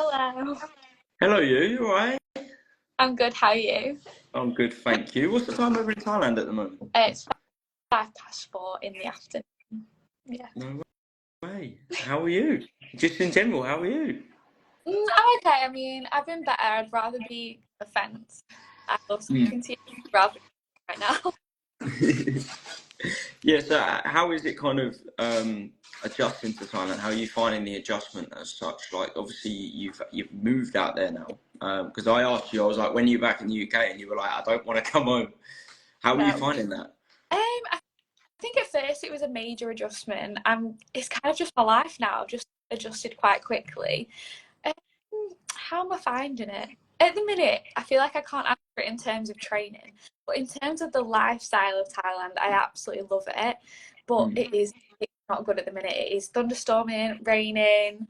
Hello. Hello, you alright? I'm good. How are you? I'm good, thank you. What's the time over in Thailand at the moment? It's 4:05 in the afternoon. Yeah. No way. How are you? Just in general, how are you? I'm okay. I mean, I've been better. I'd rather be on the fence. I also Mm. continue rather right now. Yeah, so how is it kind of adjusting to Thailand? How are you finding the adjustment as such? Like, obviously, you've moved out there now. Because I asked you, I was like, when are you back in the UK? And you were like, I don't want to come home. How are you No. finding that? I think at first it was a major adjustment. It's kind of just my life now. I've just adjusted quite quickly. Um, how am I finding it? At the minute, I feel like I can't answer it in terms of training, but in terms of the lifestyle of Thailand, I absolutely love it. But Mm. it's not good at the minute. It is thunderstorming, raining,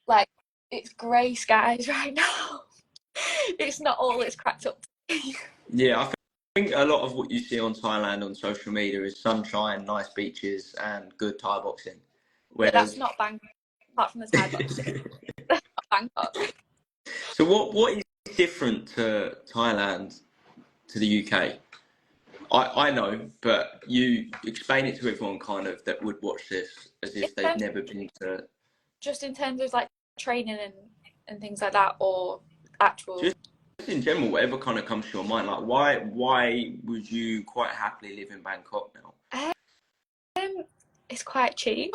like it's grey skies right now. It's not all it's cracked up to be. Yeah, I think a lot of what you see on Thailand on social media is sunshine, nice beaches, and good Thai boxing. Yeah, that's Whereas, not Bangkok, apart from the Thai boxing. That's not Bangkok. so what is different to Thailand to the UK? I know, but you explain it to everyone kind of that would watch this as In if they've terms, never been to. just in terms of like training and things like that, or actual. Just in general, whatever kind of comes to your mind, like why would you quite happily live in Bangkok now? Um, it's quite cheap.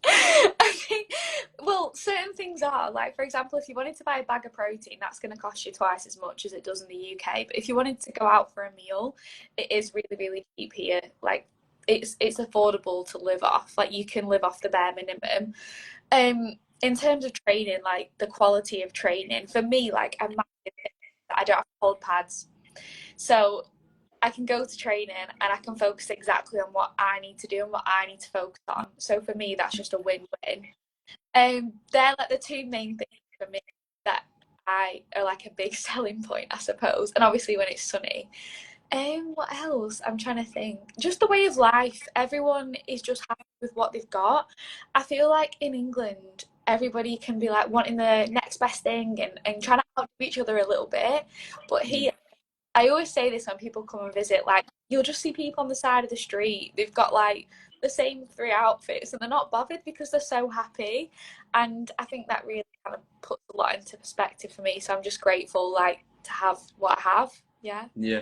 I think, well, certain things are like, for example, if you wanted to buy a bag of protein, that's going to cost you twice as much as it does in the UK. But if you wanted to go out for a meal, it is really, really cheap here. Like, it's affordable to live off. Like, you can live off the bare minimum. In terms of training, like the quality of training, for me, like I don't have to hold pads, so I can go to training and I can focus exactly on what I need to do and what I need to focus on. So for me, that's just a win-win. They're like the two main things for me that I are like a big selling point, I suppose. And obviously when it's sunny. What else? I'm trying to think. Just the way of life. Everyone is just happy with what they've got. I feel like in England, everybody can be like wanting the next best thing and trying to help each other a little bit. But here, I always say this when people come and visit, like, you'll just see people on the side of the street. They've got like the same three outfits and they're not bothered because they're so happy. And I think that really kind of puts a lot into perspective for me. So I'm just grateful, like, to have what I have. Yeah. Yeah,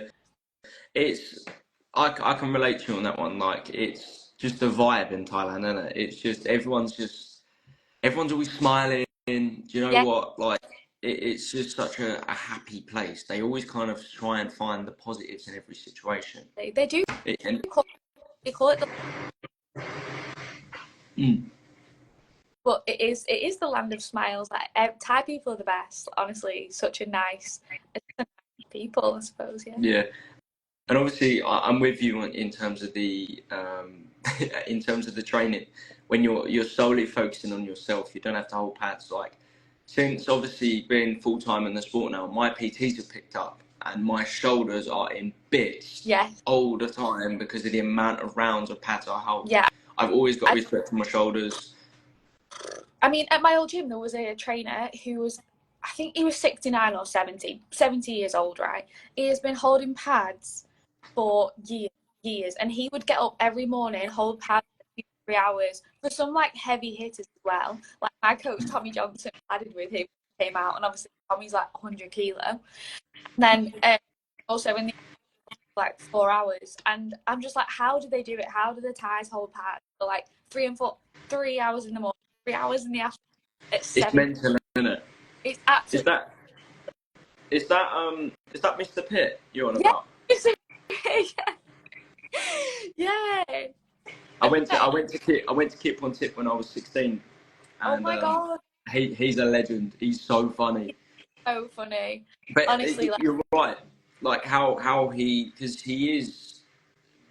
it's I can relate to you on that one. Like it's just a vibe in Thailand, isn't it? It's everyone's always smiling. Do you know Yeah. what? Like it's just such a happy place. They always kind of try and find the positives in every situation. They do And call, they call it the, mm, but it is the land of smiles. Like Thai people are the best. Honestly, such a nice people, I suppose. Yeah. yeah, and obviously I'm with you in terms of the in terms of the training. When you're solely focusing on yourself, you don't have to hold pads. Like since obviously being full time in the sport now, my PTs have picked up, and my shoulders are in bits Yeah. all the time because of the amount of rounds of pads I hold. Yeah. I've always got I, respect for my shoulders. I mean, at my old gym, there was a trainer who was, I think he was 69 or 70 years old, right? He has been holding pads for years, and he would get up every morning, hold pads for 3 hours for some like heavy hitters as well. Like my coach Tommy Johnson padded with him, came out, and obviously Tommy's like 100 kilo. And then also in the like 4 hours, and I'm just like, how do they do it? How do the Thais hold pads for like 3 hours in the morning, 3 hours in the afternoon? It's It's 7. mental, isn't it? It's Is absolutely, that is that Mr. Pitt you're on yeah. about? Yeah. I Have you went to met I him? went to Kit I went to Kiatphontip when I was 16, Oh and my god, he's a legend. He's so funny. so funny. But Honestly, like, you're right. Like how he, because he is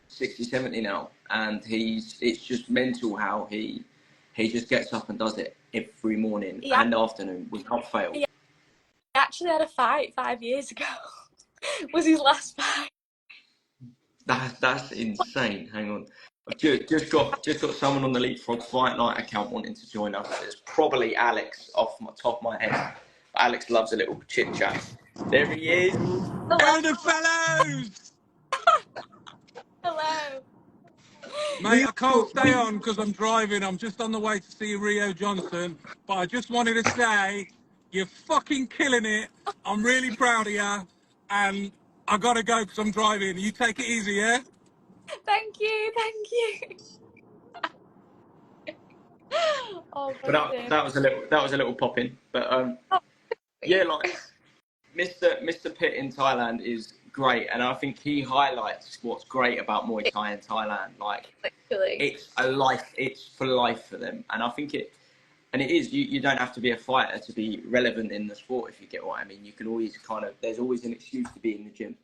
60, 70 now, and it's just mental how he just gets up and does it every morning he, and afternoon without fail. he actually had a fight 5 years ago. Was his last fight. That's insane. Hang on. I've just got someone on the Leapfrog Fight Night account wanting to join us. It's probably Alex off my top of my head. Alex loves a little chit chat. There he is. Hello. Eleanor Fellows! Hello. Mate, We I can't stay on because I'm driving. I'm just on the way to see Rio Johnson. But I just wanted to say, you're fucking killing it. I'm really proud of you. And I got to go because I'm driving. You take it easy, yeah? Thank you. Thank you. Oh, but bless him. that was a little pop in. But yeah, like Mr. Pitt in Thailand is great, and I think he highlights what's great about Muay Thai in Thailand. Like, Literally. it's for life for them, and I think it is. You don't have to be a fighter to be relevant in the sport, if you get what I mean. You can always there's always an excuse to be in the gym.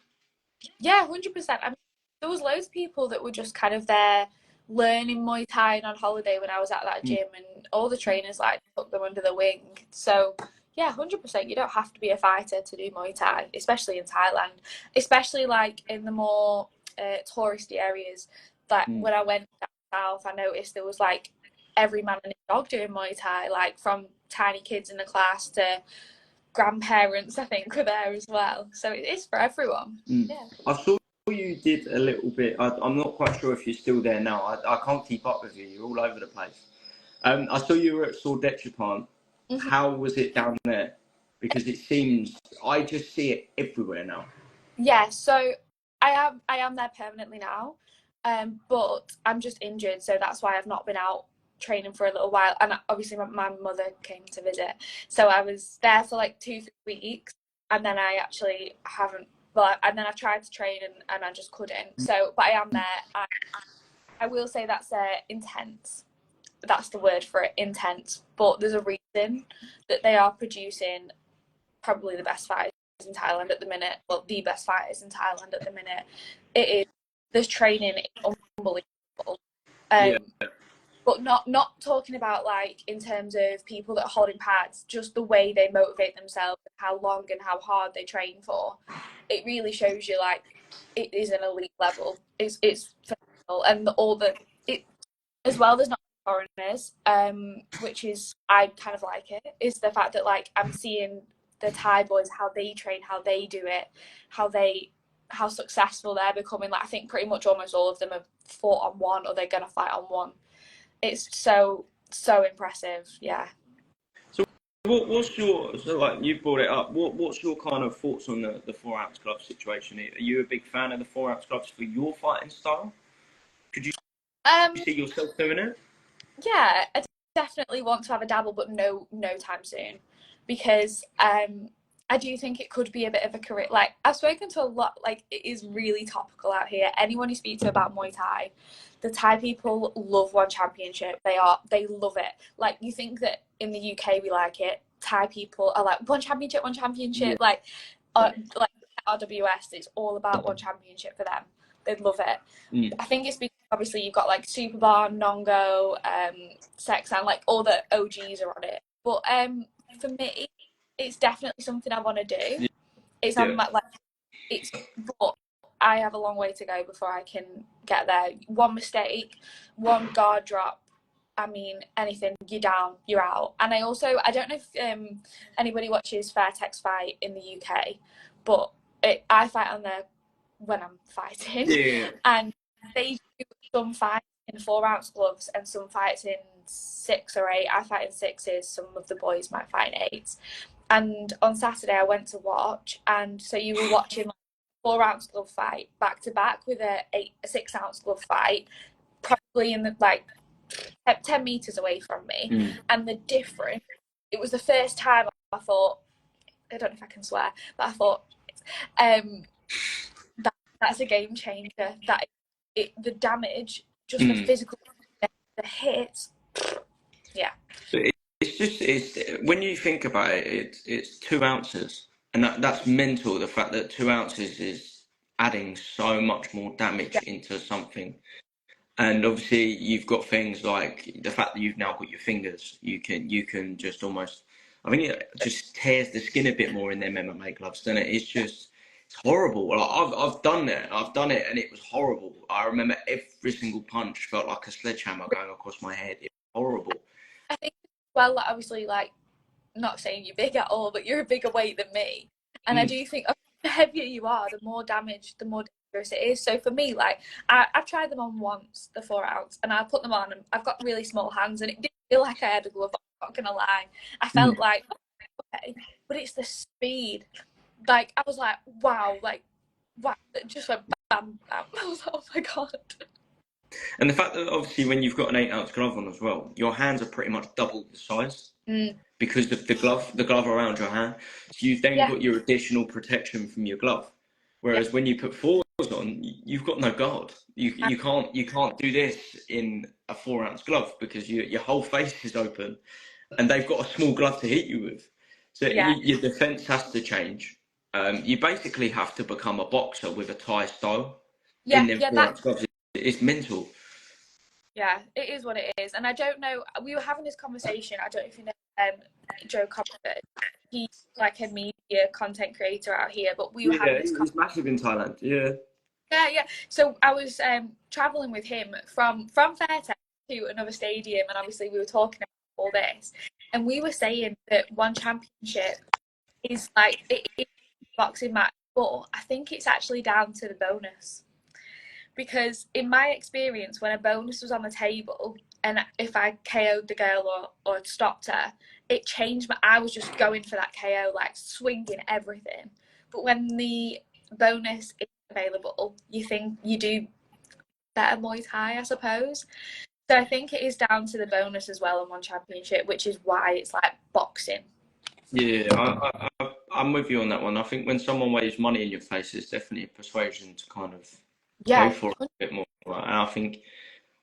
Yeah, 100%. I mean, there was loads of people that were just kind of there learning Muay Thai and on holiday when I was at that gym, and all the trainers like took them under the wing. So yeah, 100%. You don't have to be a fighter to do Muay Thai, especially in Thailand, especially like in the more touristy areas. Like when I went down south, I noticed there was like every man and his dog doing Muay Thai, like from tiny kids in the class to grandparents, I think, were there as well. So it is for everyone. Yeah. I saw you did a little bit. I'm not quite sure if you're still there now. I can't keep up with you. You're all over the place. I saw you were at Sor Dechapant. How was it down there? Because it seems I just see it everywhere now. Yeah, so I am there permanently now, but I'm just injured, so that's why I've not been out training for a little while. And obviously my mother came to visit, so I was there for like 2-3 weeks, and then I actually haven't. Well, and then I tried to train and I just couldn't. So, but I am there. I will say that's intense. That's the word for it, intense. But there's a reason that they are producing probably the best fighters in Thailand at the minute. Well, the best fighters in Thailand at the minute. It is. There's training unbelievable. Yeah. But not talking about like in terms of people that are holding pads, just the way they motivate themselves, how long and how hard they train for. It really shows you like it is an elite level. It's phenomenal, and it as well. There's not foreigners, which is I kind of like it. Is the fact that like I'm seeing the Thai boys how they train, how they do it, how successful they're becoming. Like I think pretty much almost all of them have fought on one or they're gonna fight on one. It's so impressive. Yeah. So what's your like you brought it up? What's your kind of thoughts on the 4-ounce glove situation? Are you a big fan of the 4-ounce gloves for your fighting style? Could you see yourself doing it? Yeah, I definitely want to have a dabble, but no time soon, because I do think it could be a bit of a career. Like I've spoken to a lot. Like it is really topical out here. Anyone you speak to about Muay Thai, the Thai people love one championship. They love it. Like you think that in the UK we like it. Thai people are like one championship. Yeah. Like RWS, it's all about one championship for them. They love it. I think it's because obviously you've got like Superbar, Nongo, Sexan, like all the OGs are on it. But for me, it's definitely something I want to do. It's on my but I have a long way to go before I can get there. One mistake, one guard drop. I mean, anything, you're down, you're out. And I don't know if anybody watches Fairtex Fight in the UK, but I fight on there when I'm fighting. Yeah. And they do some fights in 4-ounce gloves and some fights in 6 or 8. I fight in 6s, some of the boys might fight in 8s. And on Saturday I went to watch, and so you were watching like a 4-ounce glove fight back to back with a 6-ounce glove fight, probably in the like 10 meters away from me. And the difference, it was the first time I thought, I don't know if I can swear, but I thought that's a game changer. That the damage, just the physical, the hits, yeah. It's when you think about it, it's 2 ounces, and that's mental. The fact that 2 ounces is adding so much more damage into something. And obviously you've got things like the fact that you've now got your fingers. You can just almost, I mean, it just tears the skin a bit more in them MMA gloves, doesn't it? It's just horrible. Like, I've done it. I've done it, and it was horrible. I remember every single punch felt like a sledgehammer going across my head. It was horrible. I think, well, like, obviously, like, not saying you're big at all, but you're a bigger weight than me. And I do think the heavier you are, the more damage, the more dangerous it is. So for me, like, I've tried them on once, the 4 ounce, and I put them on, and I've got really small hands, and it didn't feel like I had a glove on, I'm not gonna lie. I felt like, okay, but it's the speed. Like, I was like, wow, it just went bam, bam. I was like, oh my God. And the fact that obviously when you've got an 8 ounce glove on as well, your hands are pretty much double the size because of the glove around your hand. So you've then got your additional protection from your glove. Whereas when you put 4s on, you've got no guard. You can't do this in a 4 ounce glove because your whole face is open, and they've got a small glove to hit you with. So your defense has to change. You basically have to become a boxer with a Thai style in them 4 ounce gloves. It's mental. Yeah, it is what it is. And I don't know, we were having this conversation, I don't know if you know Joe Comfort. He's like a media content creator out here, but we were having this he's massive in Thailand. Yeah. So I was traveling with him from Fairtex to another stadium, and obviously we were talking about all this, and we were saying that one championship is like it is a boxing match, but I think it's actually down to the bonus. Because in my experience, when a bonus was on the table, and if I KO'd the girl or stopped her, it changed. I was just going for that KO, like swinging everything. But when the bonus is available, you think you do better Muay Thai, I suppose. So I think it is down to the bonus as well in one championship, which is why it's like boxing. Yeah, I'm with you on that one. I think when someone waves money in your face, it's definitely a persuasion to kind of go for it a bit more. And I think,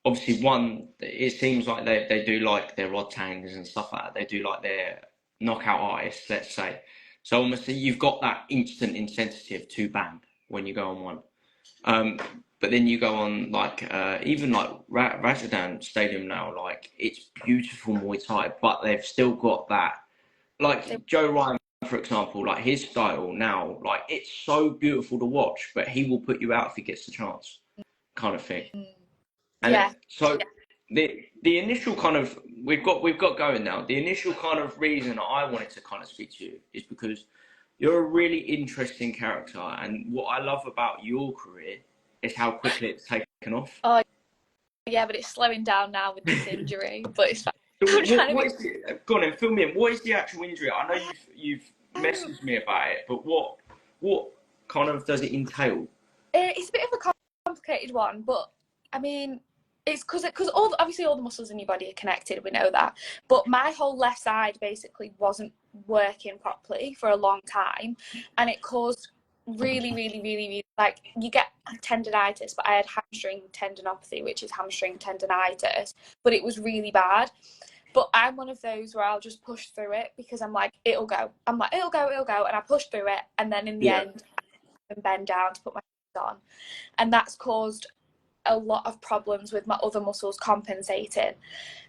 obviously, one, it seems like they do like their rod tangs and stuff like that. They do like their knockout artists, let's say. So obviously, you've got that instant incentive to bang when you go on one. But then you go on like even like Rajadamnern Stadium now, like it's beautiful Muay Thai, but they've still got that. Like Joe Ryan, for example, like his style now, like it's so beautiful to watch, but he will put you out if he gets the chance, kind of thing. And so the initial kind of we've got going now. The initial kind of reason I wanted to kind of speak to you is because you're a really interesting character, and what I love about your career is how quickly it's taken off. Oh, yeah, but it's slowing down now with this injury, but it's fine. So go on and fill me in. What is the actual injury? I know you've messaged me about it, but what kind of does it entail? It's a bit of a complicated one, but I mean, it's because obviously all the muscles in your body are connected. We know that, but my whole left side basically wasn't working properly for a long time, and it caused really, like, you get tendonitis, but I had hamstring tendinopathy, which is hamstring tendonitis, but it was really bad. But I'm one of those where I'll just push through it because I'm like, it'll go. I'm like, it'll go, and I push through it, and then in the end, I can bend down to put my hands on, and that's caused a lot of problems with my other muscles compensating.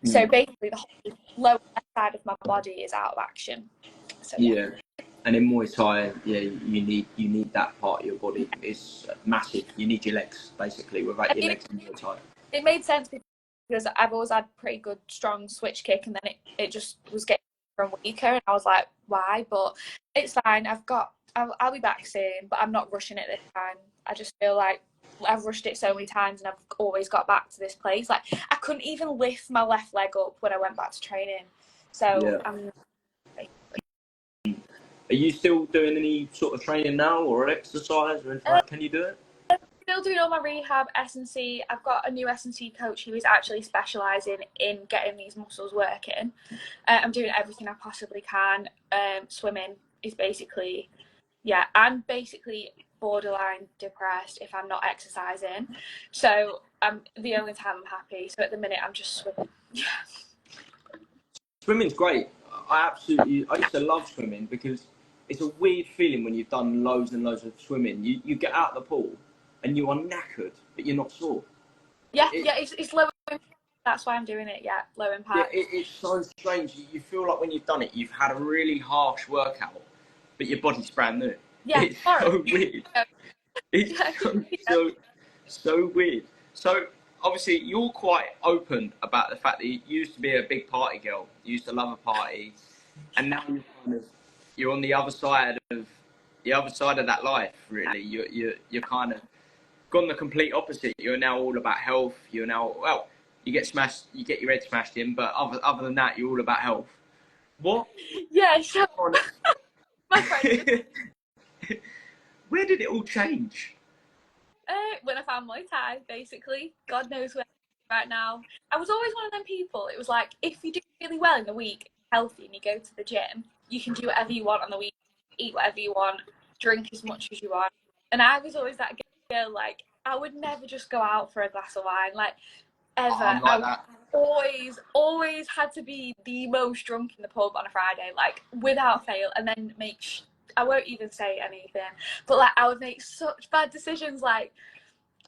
So basically, the whole lower side of my body is out of action. So, And in Muay Thai, you need that part of your body. It's massive. You need your legs, basically. Without your legs in Muay Thai, it made sense because I've always had pretty good, strong switch kick, and then it just was getting weaker, and I was like, why? But it's fine. I'll be back soon, but I'm not rushing it this time. I just feel like I've rushed it so many times, and I've always got back to this place. Like, I couldn't even lift my left leg up when I went back to training. So Are you still doing any sort of training now, or exercise, or anything? Can you do it? Still doing all my rehab, S&C. I've got a new S&C coach who is actually specialising in getting these muscles working. I'm doing everything I possibly can. Swimming is basically, I'm basically borderline depressed if I'm not exercising. So the only time I'm happy. So at the minute, I'm just swimming. Yeah. Swimming's great. I used to love swimming because it's a weird feeling when you've done loads and loads of swimming. You get out of the pool and you are knackered, but you're not sore. It's low impact. That's why I'm doing it. Yeah, low impact. Yeah, it's so strange. You feel like when you've done it, you've had a really harsh workout, but your body's brand new. Yeah, It's tomorrow. so weird. It's Yeah, so weird. So obviously you're quite open about the fact that you used to be a big party girl. You used to love a party, and now you're on the other side of that life. Really, you're kind of gone the complete opposite. You're now all about health. You're now, well, you get smashed, you get your head smashed in, but other than that, you're all about health. What? yeah. So my friend just Where did it all change? when I found Muay Thai, basically, God knows where right now. I was always one of them people. It was like if you do really well in the week, healthy, and you go to the gym, you can do whatever you want on the week, eat whatever you want, drink as much as you want. And I was always that girl. Like I would never just go out for a glass of wine. Like ever. I'm like that. Always had to be the most drunk in the pub on a Friday, like without fail, and then I won't even say anything, but like I would make such bad decisions. Like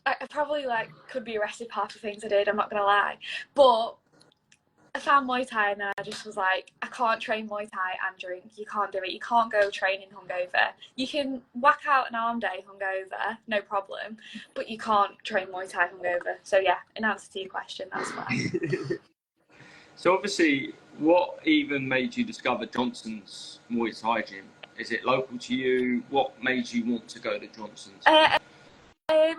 I probably like could be arrested for half the things I did. I'm not gonna lie, but I found Muay Thai and then I just was like, I can't train Muay Thai and drink. You can't do it. You can't go training hungover. You can whack out an arm day hungover, no problem, but you can't train Muay Thai hungover. So yeah, in answer to your question, that's why. So obviously, what even made you discover Johnson's Muay Thai gym? Is it local to you? What made you want to go to Johnson's?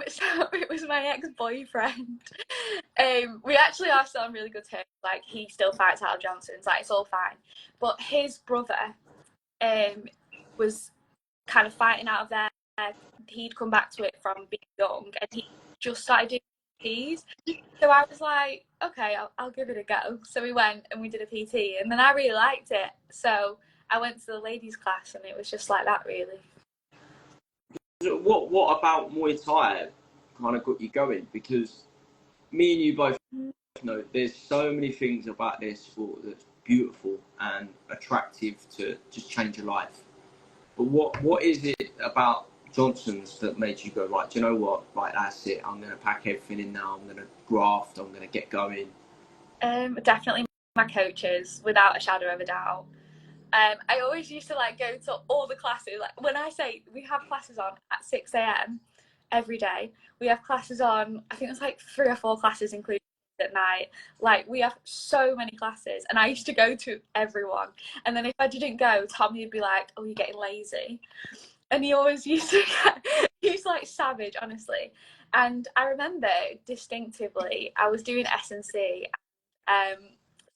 So it was my ex-boyfriend. We actually are still on really good terms. Like he still fights out of Johnson's. Like it's all fine. But his brother, was kind of fighting out of there. He'd come back to it from being young, and he just started doing PTs. So I was like, okay, I'll give it a go. So we went and we did a PT, and then I really liked it. So I went to the ladies' class, and it was just like that, really. What about Muay Thai kind of got you going? Because me and you both know there's so many things about this sport that's beautiful and attractive to just change your life. But what is it about Johnson's that made you go, right, do you know what? Right, that's it. I'm going to pack everything in now. I'm going to graft. I'm going to get going. Definitely my coaches, without a shadow of a doubt. I always used to like go to all the classes. Like when I say we have classes on at 6 a.m. every day, we have classes on. I think it's like 3 or 4 classes including at night. Like we have so many classes, and I used to go to everyone. And then if I didn't go, Tommy would be like, "Oh, you're getting lazy," and he always used to he's like savage, honestly. And I remember distinctively, I was doing S&C.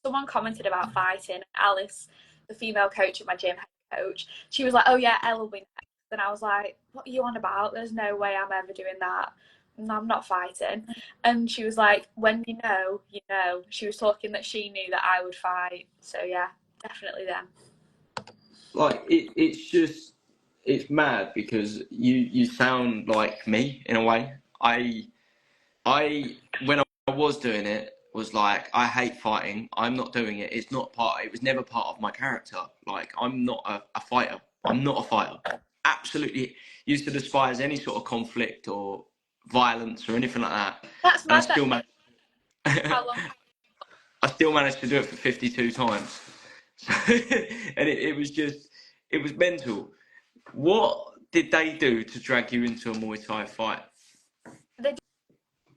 Someone commented about fighting. Alice, the female coach at my gym, head coach, she was like, "Oh yeah, Ella will win next." And I was like, "What are you on about? There's no way I'm ever doing that. No, I'm not fighting." And she was like, "When you know, you know." She was talking that she knew that I would fight. So yeah, definitely them. Like it's mad because you sound like me in a way. I when I was doing it was like I hate fighting. I'm not doing it. It's not part. It was never part of my character. Like I'm not a fighter. I'm not a fighter. Absolutely used to despise any sort of conflict or violence or anything like that. That's And I mad. still managed. How long? I still managed to do it for 52 times. So, and it was mental. What did they do to drag you into a Muay Thai fight? They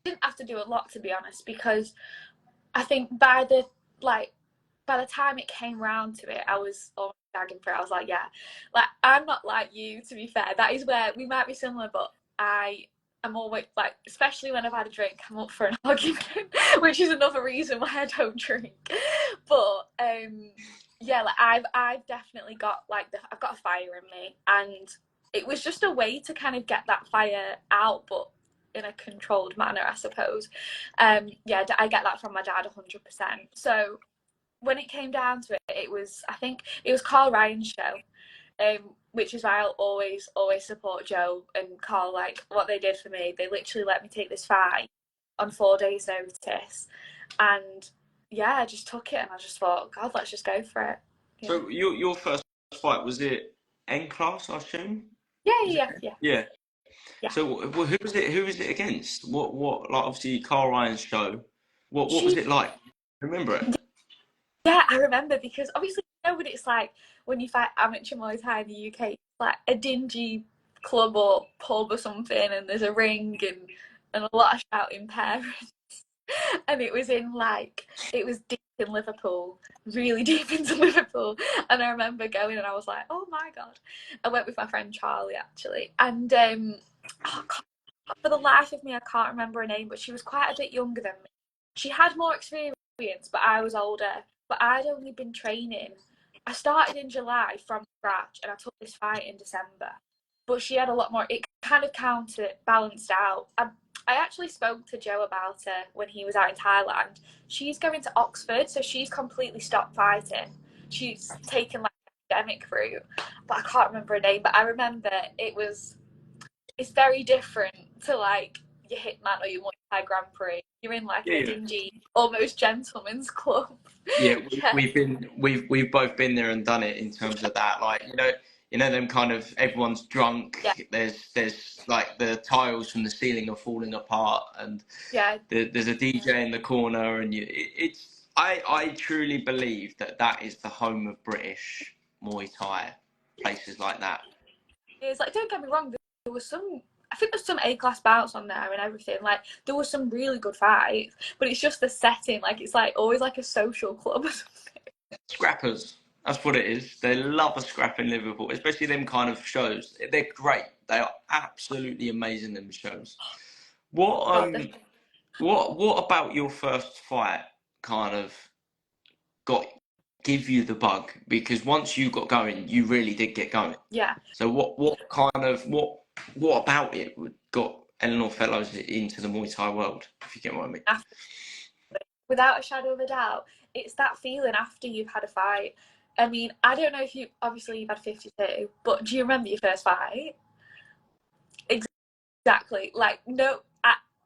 didn't have to do a lot, to be honest, because I think by the time it came round to it, I was almost gagging for it. I was like, yeah, like I'm not like you, to be fair. That is where we might be similar, but I'm always like, especially when I've had a drink, I'm up for an argument, which is another reason why I don't drink. But yeah, like I've definitely got like I've got a fire in me, and it was just a way to kind of get that fire out, but in a controlled manner, I suppose. Yeah, I get that from my dad 100%. So when it came down to it, I think it was Carl Ryan's show, which is why I'll always support Joe and Carl. Like what they did for me, they literally let me take this fight on 4 days' notice, and yeah, I just took it and I just thought, God, let's just go for it. Yeah. So your first fight, was it N class, I assume? Yeah. So who was it? Who was it against? What? Like obviously Carl Ryan's show. What was it like? Remember it? Yeah, I remember, because obviously you know what it's like when you fight amateur Muay Thai in the UK. It's like a dingy club or pub or something, and there's a ring and a lot of shouting parents. And it was deep in Liverpool, really deep into Liverpool. And I remember going and I was like, oh my God. I went with my friend Charlie actually. And for the life of me, I can't remember her name, but she was quite a bit younger than me. She had more experience, but I was older. But I'd only been training. I started in July from scratch and I took this fight in December. But she had a lot more, it kind of balanced out. I actually spoke to Joe about her when he was out in Thailand. She's going to Oxford, so she's completely stopped fighting. She's taken like an academic route, but I can't remember her name. But I remember it's very different to like your Hitman or your Muay Thai Grand Prix. You're in like a dingy, almost gentleman's club. Yeah, we've both been there and done it in terms of that. Like, you know them kind of, everyone's drunk. Yeah. There's like the tiles from the ceiling are falling apart, and there's a DJ in the corner, and I truly believe that is the home of British Muay Thai, places like that. It's like, don't get me wrong, there was I think there's some A-class bouts on there and everything. Like, there was some really good fights, but it's just the setting. Like, it's like always like a social club or something. Scrappers. That's what it is. They love a scrap in Liverpool, especially them kind of shows. They're great. They are absolutely amazing, them shows. What about your first fight kind of give you the bug? Because once you got going, you really did get going. Yeah. So what about it got Eleanor Fellows into the Muay Thai world, if you get what I mean? Without a shadow of a doubt, it's that feeling after you've had a fight. I mean, I don't know if you've had 52, but do you remember your first fight? Exactly. Like, no,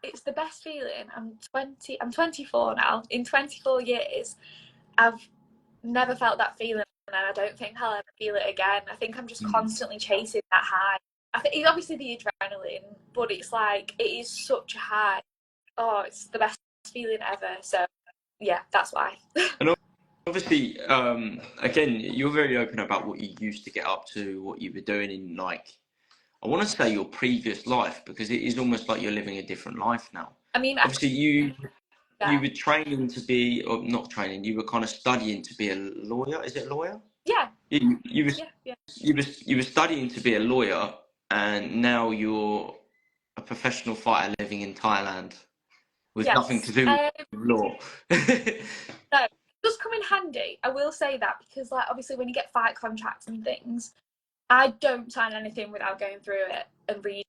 it's the best feeling. I'm 24 now. In 24 years, I've never felt that feeling, and I don't think I'll ever feel it again. I think I'm just constantly chasing that high. I think it's obviously the adrenaline, but it's like, it is such a high. Oh, it's the best feeling ever. So, yeah, that's why. And obviously, again, you're very open about what you used to get up to, what you were doing in, like, I want to say your previous life, because it is almost like you're living a different life now. I mean, obviously you were training to be, or not training, you were kind of studying to be a lawyer. Is it a lawyer? Yeah. You were studying to be a lawyer, and now you're a professional fighter living in Thailand with nothing to do with law. No, it does come in handy. I will say that, because like obviously when you get fight contracts and things, I don't sign anything without going through it and reading.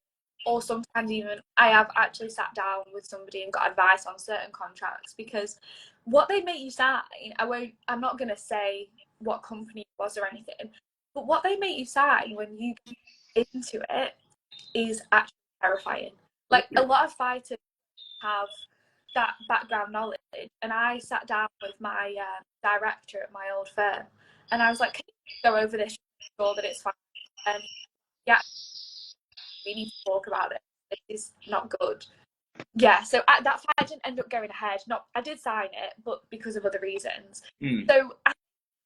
Or sometimes even I have actually sat down with somebody and got advice on certain contracts, because what they make you sign, I'm not going to say what company it was or anything, but what they make you sign when you get into it is actually terrifying. Like, a lot of fighters have that background knowledge, and I sat down with my director at my old firm, and I was like, can you go over this, sure that it's fine? Yeah, we need to talk about it. It is not good. Yeah, so that fight didn't end up going ahead. I did sign it, but because of other reasons. So,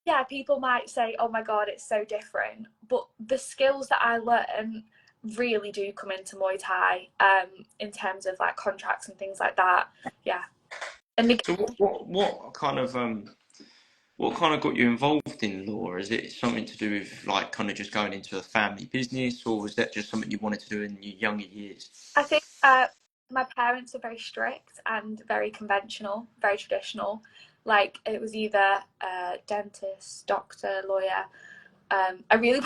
yeah, people might say, oh my God, it's so different. But the skills that I learned really do come into Muay Thai, in terms of like contracts and things like that. Yeah. And so what kind of got you involved in law? Is it something to do with like kind of just going into a family business, or was that just something you wanted to do in your younger years? I think my parents are very strict and very conventional, very traditional. Like, it was either dentist, doctor, lawyer. I really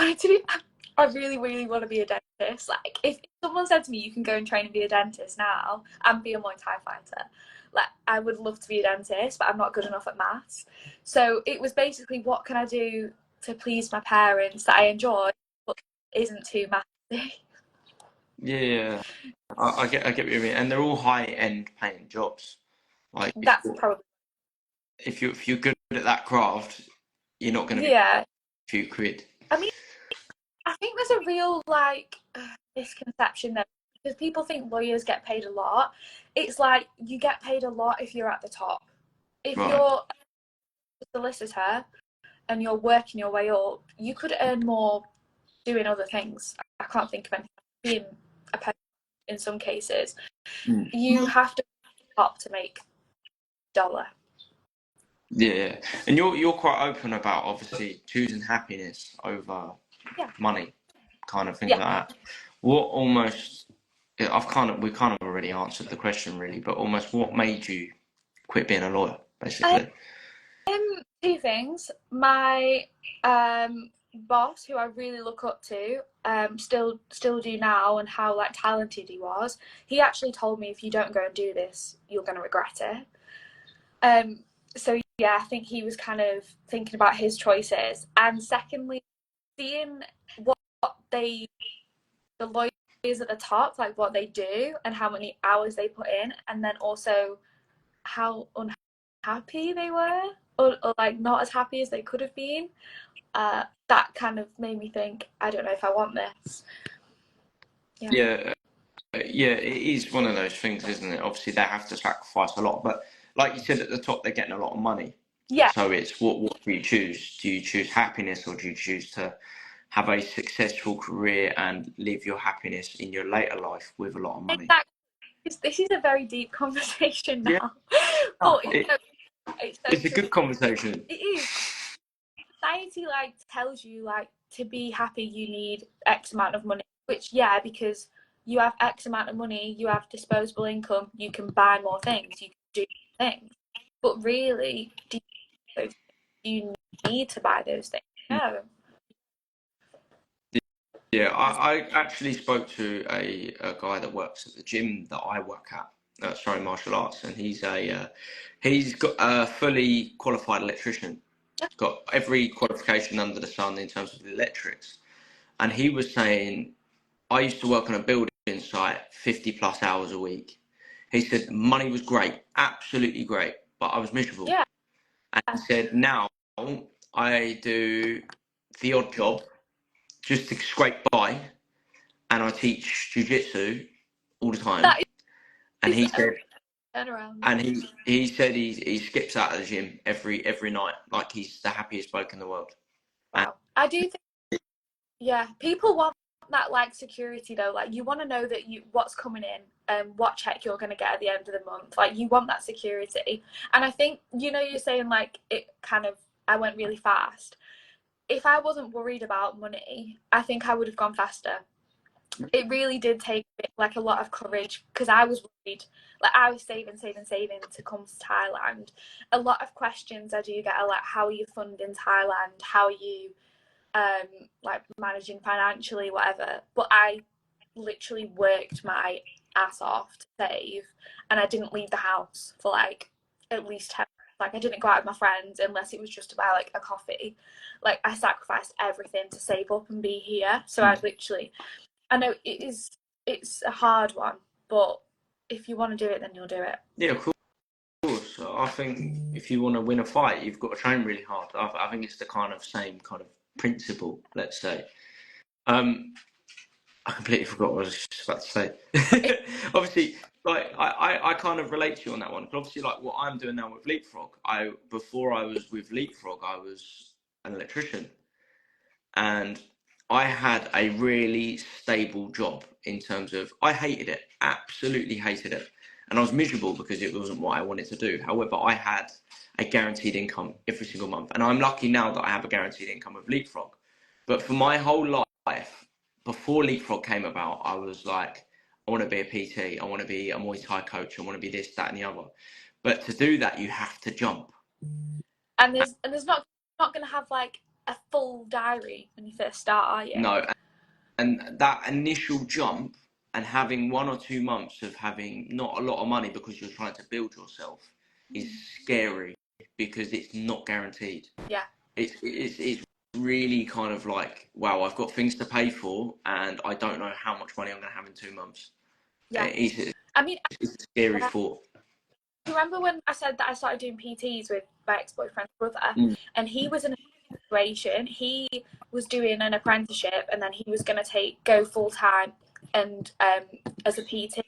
really want to be a dentist. Like, if someone said to me, you can go and train and be a dentist now and be a Muay Thai fighter, like, I would love to be a dentist, but I'm not good enough at maths. So it was basically, what can I do to please my parents that I enjoy, but isn't too mathsy? Yeah, I get what you mean, and they're all high-end paying jobs. Like, that's probably, if you're good at that craft, you're not going to be a few quid. I mean, I think there's a real like misconception there, because people think lawyers get paid a lot. It's like, you get paid a lot if you're at the top. If you're a solicitor and you're working your way up, you could earn more doing other things. I can't think of anything being a person in some cases, Mm. you have to top to make dollar. Yeah, and you're quite open about obviously choosing happiness over money, kind of things like that. What almost we kind of already answered the question really, but almost what made you quit being a lawyer, basically? Two things. My boss, who I really look up to, still do now, and how like talented he was. He actually told me, if you don't go and do this, you're going to regret it. So yeah, I think he was kind of thinking about his choices. And secondly, seeing what the lawyers at the top, like what they do and how many hours they put in, and then also how unhappy they were, or like not as happy as they could have been. That kind of made me think, I don't know if I want this. Yeah, it is one of those things, isn't it? Obviously, they have to sacrifice a lot, but like you said at the top, they're getting a lot of money. Yeah. So it's what do you choose? Do you choose happiness, or do you choose to have a successful career and live your happiness in your later life with a lot of money? Exactly. This is a very deep conversation now. Yeah. But It's a good conversation. It is. Society like tells you like to be happy you need X amount of money, which because you have X amount of money, you have disposable income, you can buy more things, you can do things. But really, do you need to buy those things? No. Yeah, I actually spoke to a guy that works at the gym that I work at, Sor Martial Arts, and he's got a fully qualified electrician. He's got every qualification under the sun in terms of the electrics. And he was saying, I used to work on a building site 50 plus hours a week. He said money was great, absolutely great, but I was miserable. Yeah. And he said, now I do the odd job just to scrape by, and I teach jiu-jitsu all the time. And he said, and he said he skips out of the gym every night, like he's the happiest bloke in the world. Wow. I do think, people want that like security though. Like you want to know that what's coming in and what check you're going to get at the end of the month. Like you want that security. And I think, you're saying like it kind of, I went really fast. If I wasn't worried about money, I think I would have gone faster. It really did take like a lot of courage, because I was worried. Like I was saving to come to Thailand. A lot of questions I do get are like, how are you funding Thailand? How are you like managing financially, whatever. But I literally worked my ass off to save, and I didn't leave the house for like at least 10 minutes. Like I didn't go out with my friends unless it was just to buy like a coffee. Like I sacrificed everything to save up and be here. So I know it's a hard one, but if you want to do it, then you'll do it. Yeah, of course. I think if you want to win a fight, you've got to train really hard. I think it's the kind of same kind of principle, let's say. I completely forgot what I was just about to say. Obviously, like I kind of relate to you on that one. But obviously, like what I'm doing now with Leapfrog, before I was with Leapfrog, I was an electrician, and I had a really stable job in terms of I hated it, absolutely hated it, and I was miserable because it wasn't what I wanted to do. However, I had a guaranteed income every single month, and I'm lucky now that I have a guaranteed income with Leapfrog. But for my whole life, before Leapfrog came about, I was like, I want to be a PT, I want to be a Muay Thai coach, I want to be this, that, and the other. But to do that, you have to jump. And there's not going to have like a full diary when you first start, are you? No, and that initial jump and having 1 or 2 months of having not a lot of money because you're trying to build yourself is scary, because it's not guaranteed. Yeah. It's really kind of like, wow, I've got things to pay for and I don't know how much money I'm going to have in 2 months. Yeah. It's a scary thought. Remember when I said that I started doing PTs with my ex-boyfriend's brother, and he was in a situation, he was doing an apprenticeship, and then he was going to go full-time and as a PT.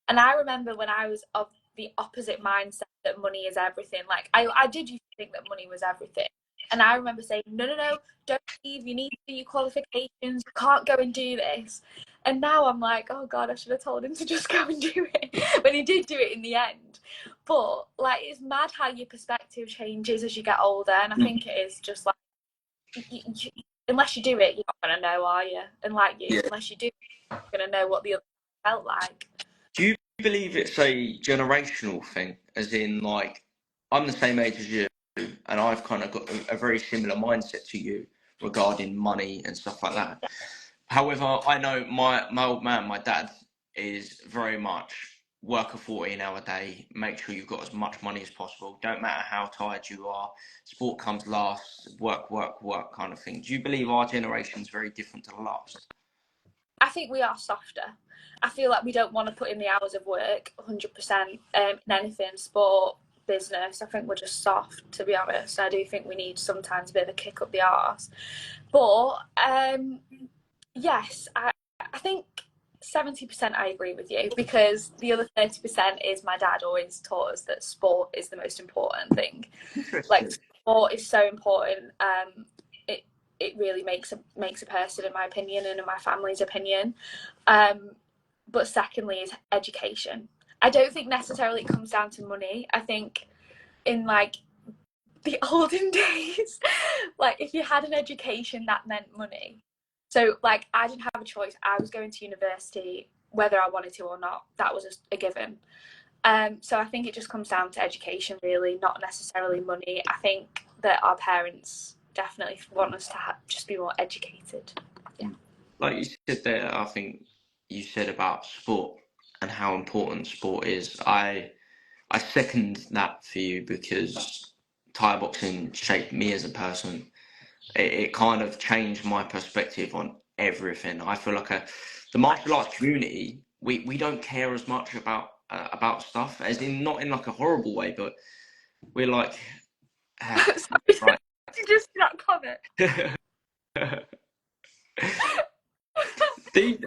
And I remember when I was of the opposite mindset that money is everything. Like I did used to think that money was everything. And I remember saying, no, don't leave. You need to do your qualifications. You can't go and do this. And now I'm like, oh God, I should have told him to just go and do it. But he did do it in the end. But like, it's mad how your perspective changes as you get older. And I think it is just like, unless you do it, you're not going to know, are you? And like you, unless you do, you're going to know what the other felt like. Do you believe it's a generational thing? As in, like, I'm the same age as you, and I've kind of got a very similar mindset to you regarding money and stuff like that. However, I know my old man, my dad, is very much work a 14-hour day, make sure you've got as much money as possible. Don't matter how tired you are, sport comes last, work, work, work kind of thing. Do you believe our generation is very different to the last? I think we are softer. I feel like we don't want to put in the hours of work 100% in anything, sport, business. I think we're just soft, to be honest. I do think we need sometimes a bit of a kick up the arse. But yes, I think 70% I agree with you, because the other 30% is my dad always taught us that sport is the most important thing. Like, sport is so important. It really makes a person, in my opinion, and in my family's opinion. But secondly is education. I don't think necessarily it comes down to money. I think in like the olden days, like if you had an education, that meant money. So like I didn't have a choice. I was going to university whether I wanted to or not. That was a given. So I think it just comes down to education, really, not necessarily money. I think that our parents definitely want us to just be more educated. Yeah. Like you said there, I think you said about sport and how important sport is. I second that for you, because Thai boxing shaped me as a person. It kind of changed my perspective on everything. I feel like the martial arts community, we don't care as much about stuff, as in not in like a horrible way, but we're like, Sorry, right. you just not comment.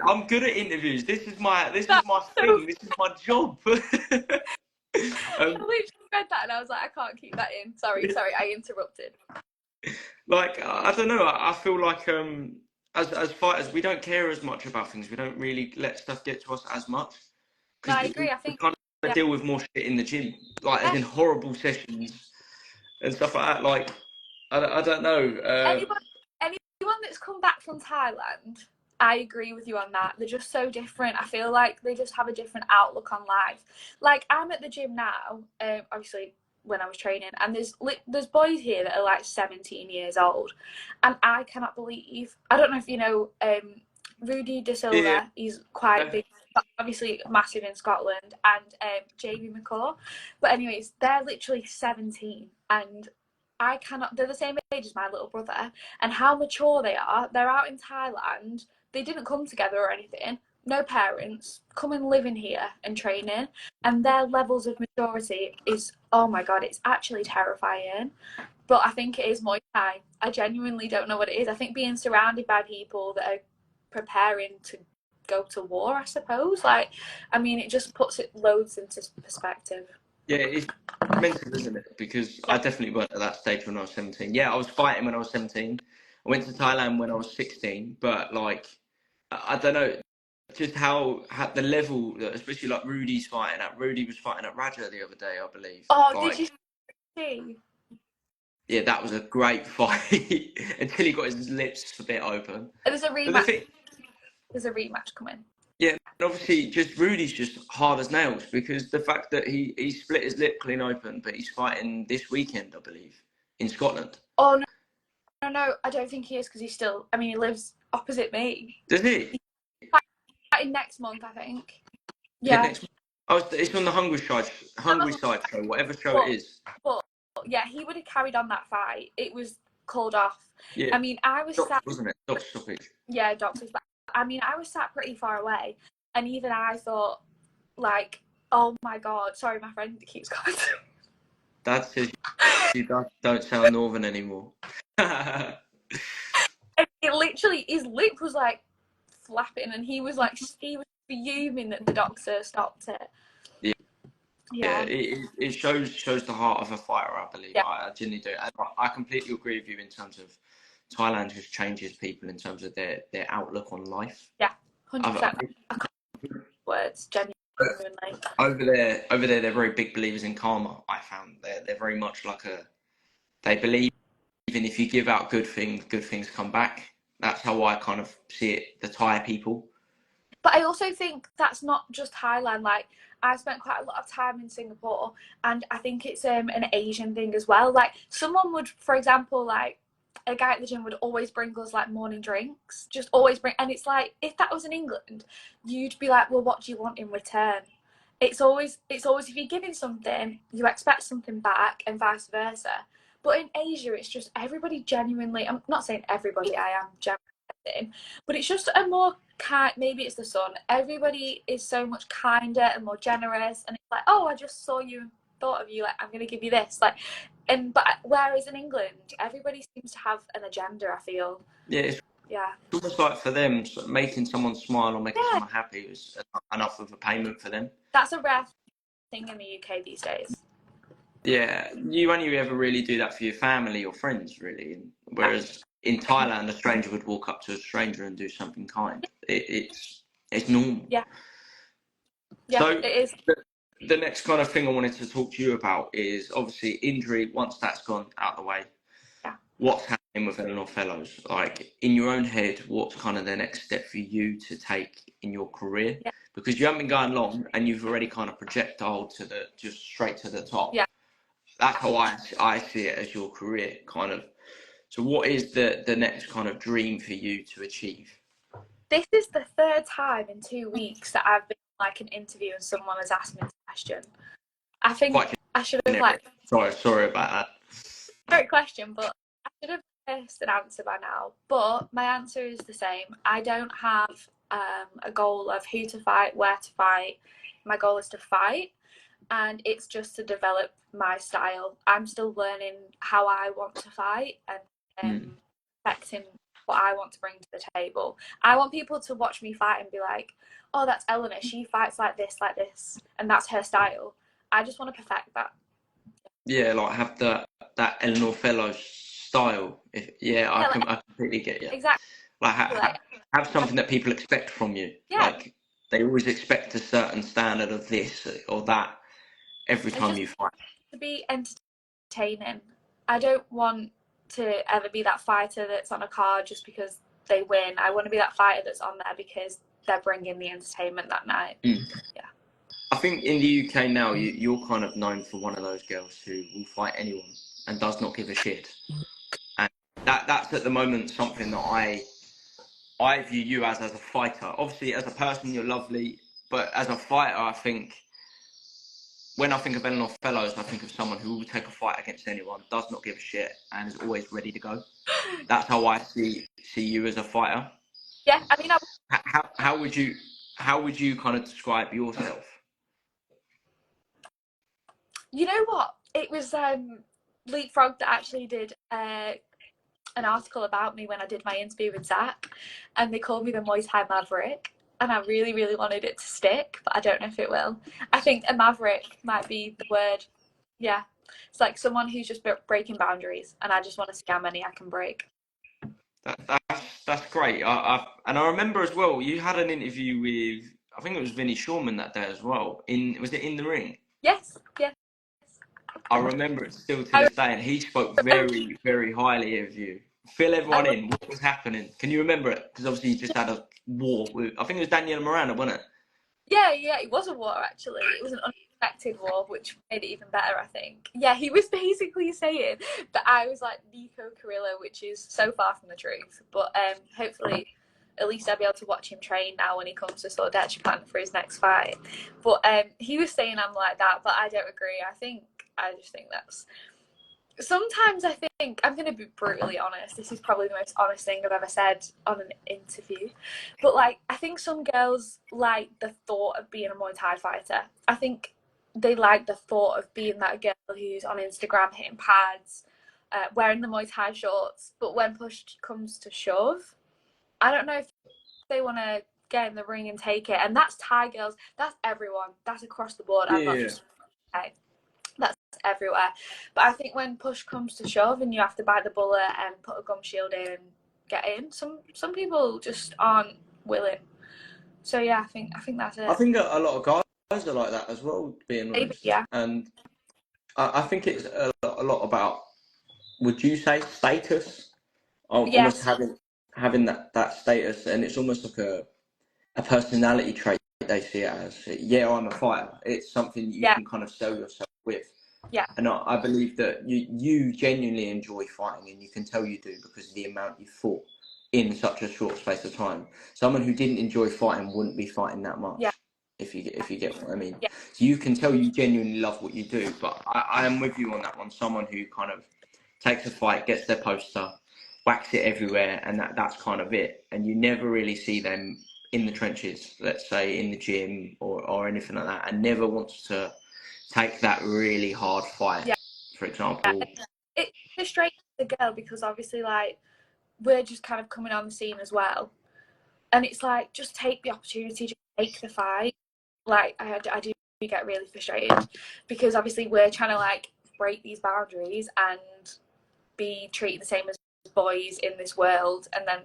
I'm good at interviews. This is my thing. This is my job. I literally read that and I was like, I can't keep that in. Sorry, I interrupted. Like, I don't know. I feel like as fighters, we don't care as much about things. We don't really let stuff get to us as much. No, I agree. I think we kind of deal with more shit in the gym, like as in horrible sessions and stuff like that. Like, I don't know. Anyone that's come back from Thailand, I agree with you on that. They're just so different. I feel like they just have a different outlook on life. Like, I'm at the gym now, obviously when I was training, and there's boys here that are like 17 years old, and I cannot believe, I don't know if you know Rudy De Silva. Yeah. He's quite big, obviously massive in Scotland, and JB McCaw. But anyways, they're literally 17, and I cannot, they're the same age as my little brother, and how mature they are. They're out in Thailand. They didn't come together or anything. No parents, come and live in here and training. And their levels of maturity is, oh my God, it's actually terrifying. But I think it is Muay Thai. I genuinely don't know what it is. I think being surrounded by people that are preparing to go to war, I suppose. Like, I mean, it just puts it loads into perspective. Yeah, it's mental, isn't it? Because I definitely weren't at that stage when I was 17. Yeah, I was fighting when I was 17. I went to Thailand when I was 16. But, like, I don't know, just how the level, especially like Rudy's fighting at. Rudy was fighting at Raja the other day, I believe. Oh, like, did you see? Yeah, that was a great fight until he got his lips a bit open. There's a rematch. There's a rematch coming. Yeah, and obviously, just Rudy's just hard as nails, because the fact that he split his lip clean open, but he's fighting this weekend, I believe, in Scotland. Oh no, I don't think he is, because he's still. I mean, he lives opposite me. Does he? He's fighting next month, I think. Yeah. Next month? Oh, it's on the Hungry Side show, whatever show it is. But yeah, he would have carried on that fight. It was called off. Yeah. I mean, I was sat, wasn't it? Doc stoppage. Yeah, doctors. But I mean, I was sat pretty far away, and even I thought, like, oh my God, sorry, my friend keeps calling. Dad says you don't sound northern anymore. It literally, his lip was like flapping, and he was fuming that the doctor stopped it. Yeah, it shows the heart of a fighter, I believe. Yeah. I genuinely do. I completely agree with you in terms of Thailand just changes people in terms of their outlook on life. Yeah. 100%. I can't words genuinely. Over there, they're very big believers in karma. I found they're very much like they believe even if you give out good things come back. That's how I kind of see it. The Thai people. But I also think that's not just Thailand. Like, I spent quite a lot of time in Singapore, and I think it's an Asian thing as well. Like, someone would, for example, like a guy at the gym would always bring us like morning drinks, just always bring. And it's like, if that was in England, you'd be like, well, what do you want in return? It's always if you're giving something, you expect something back, and vice versa. But in Asia, it's just everybody genuinely. I'm not saying everybody. I am generalizing, but it's just a more kind. Maybe it's the sun. Everybody is so much kinder and more generous, and it's like, oh, I just saw you, thought of you. Like, I'm gonna give you this. Like, but whereas in England, everybody seems to have an agenda. I feel. Yeah, it's almost like for them, making someone smile or making someone happy is enough of a payment for them. That's a rare thing in the UK these days. Yeah, you only ever really do that for your family or friends, really. Whereas in Thailand, a stranger would walk up to a stranger and do something kind. It's normal. Yeah. So it is. The next kind of thing I wanted to talk to you about is obviously injury. Once that's gone out of the way, what's happening with Eleanor Fellows? Like, in your own head, what's kind of the next step for you to take in your career? Yeah. Because you haven't been going long and you've already kind of projectile just straight to the top. Yeah. That's how I see it as your career, kind of. So what is the next kind of dream for you to achieve? This is the third time in 2 weeks that I've been like an interview and someone has asked me this question. I think I should have like. Sorry about that. Great question, but I should have guessed an answer by now. But my answer is the same. I don't have a goal of who to fight, where to fight. My goal is to fight, and it's just to develop my style. I'm still learning how I want to fight and perfecting what I want to bring to the table. I want people to watch me fight and be like, oh, that's Eleanor. She fights like this, and that's her style. I just want to perfect that. Yeah, like have that Eleanor Fellows style. I completely get you. Exactly. Like have something that people expect from you. Yeah. Like they always expect a certain standard of this or that every time you fight. To be entertaining. I don't want to ever be that fighter that's on a card just because they win. I want to be that fighter that's on there because they're bringing the entertainment that night. Yeah. I think in the UK now, you're kind of known for one of those girls who will fight anyone and does not give a shit. And that's at the moment something that I view you as a fighter. Obviously, as a person, you're lovely, but as a fighter, I think when I think of Eleanor Fellows, I think of someone who will take a fight against anyone, does not give a shit, and is always ready to go. That's how I see you as a fighter. Yeah, I mean, how would you kind of describe yourself? You know what? It was Leapfrog that actually did an article about me when I did my interview with Zach, and they called me the Muaythai Maverick, and I really, really wanted it to stick, but I don't know if it will. I think a maverick might be the word. Yeah, it's like someone who's just breaking boundaries, and I just want to see how many I can break. That's great. I remember as well, you had an interview with, I think it was Vinny Shawman that day as well. Was it In the Ring? Yes, yeah. I remember it still to this day, and he spoke very, very highly of you. Fill everyone in. What was happening? Can you remember it? Because obviously you just had a war with, I think it was Daniela Miranda, wasn't it? Yeah, it was a war actually. It was an unexpected war, which made it even better, I think. Yeah, he was basically saying that I was like Nico Carrillo, which is so far from the truth. But hopefully, at least I'll be able to watch him train now when he comes to Sor Dechapant for his next fight. But he was saying I'm like that, but I don't agree. I just think that's. Sometimes I think, I'm going to be brutally honest, this is probably the most honest thing I've ever said on an interview, but like, I think some girls like the thought of being a Muay Thai fighter. I think they like the thought of being that girl who's on Instagram hitting pads, wearing the Muay Thai shorts, but when push comes to shove, I don't know if they want to get in the ring and take it. And that's Thai girls, that's everyone, that's across the board. I'm not just okay. That's everywhere. But I think when push comes to shove and you have to bite the bullet and put a gum shield in and get in, some people just aren't willing. So yeah, I think that's I it. think a lot of guys are like that as well, being Maybe, honest. yeah. And I think it's a lot about, would you say, status? Almost Yes. having that status, and it's almost like a personality trait they see it as. Yeah, I'm a fighter. It's something you Yeah. can kind of sell yourself with. Yeah. And I believe that you genuinely enjoy fighting, and you can tell you do because of the amount you fought in such a short space of time. Someone who didn't enjoy fighting wouldn't be fighting that Yeah. much, if you get what I mean. Yeah. So you can tell you genuinely love what you do. But I am with you on that one. Someone who kind of takes a fight, gets their poster, whacks it everywhere, and that's kind of it. And you never really see them in the trenches, let's say in the gym or anything like that, and never wants to take that really hard fight, Yeah. for example. It frustrates the girl because obviously, like, we're just kind of coming on the scene as well, and it's like, just take the opportunity, just take the fight. Like, I do get really frustrated because obviously we're trying to like break these boundaries and be treated the same as boys in this world, and then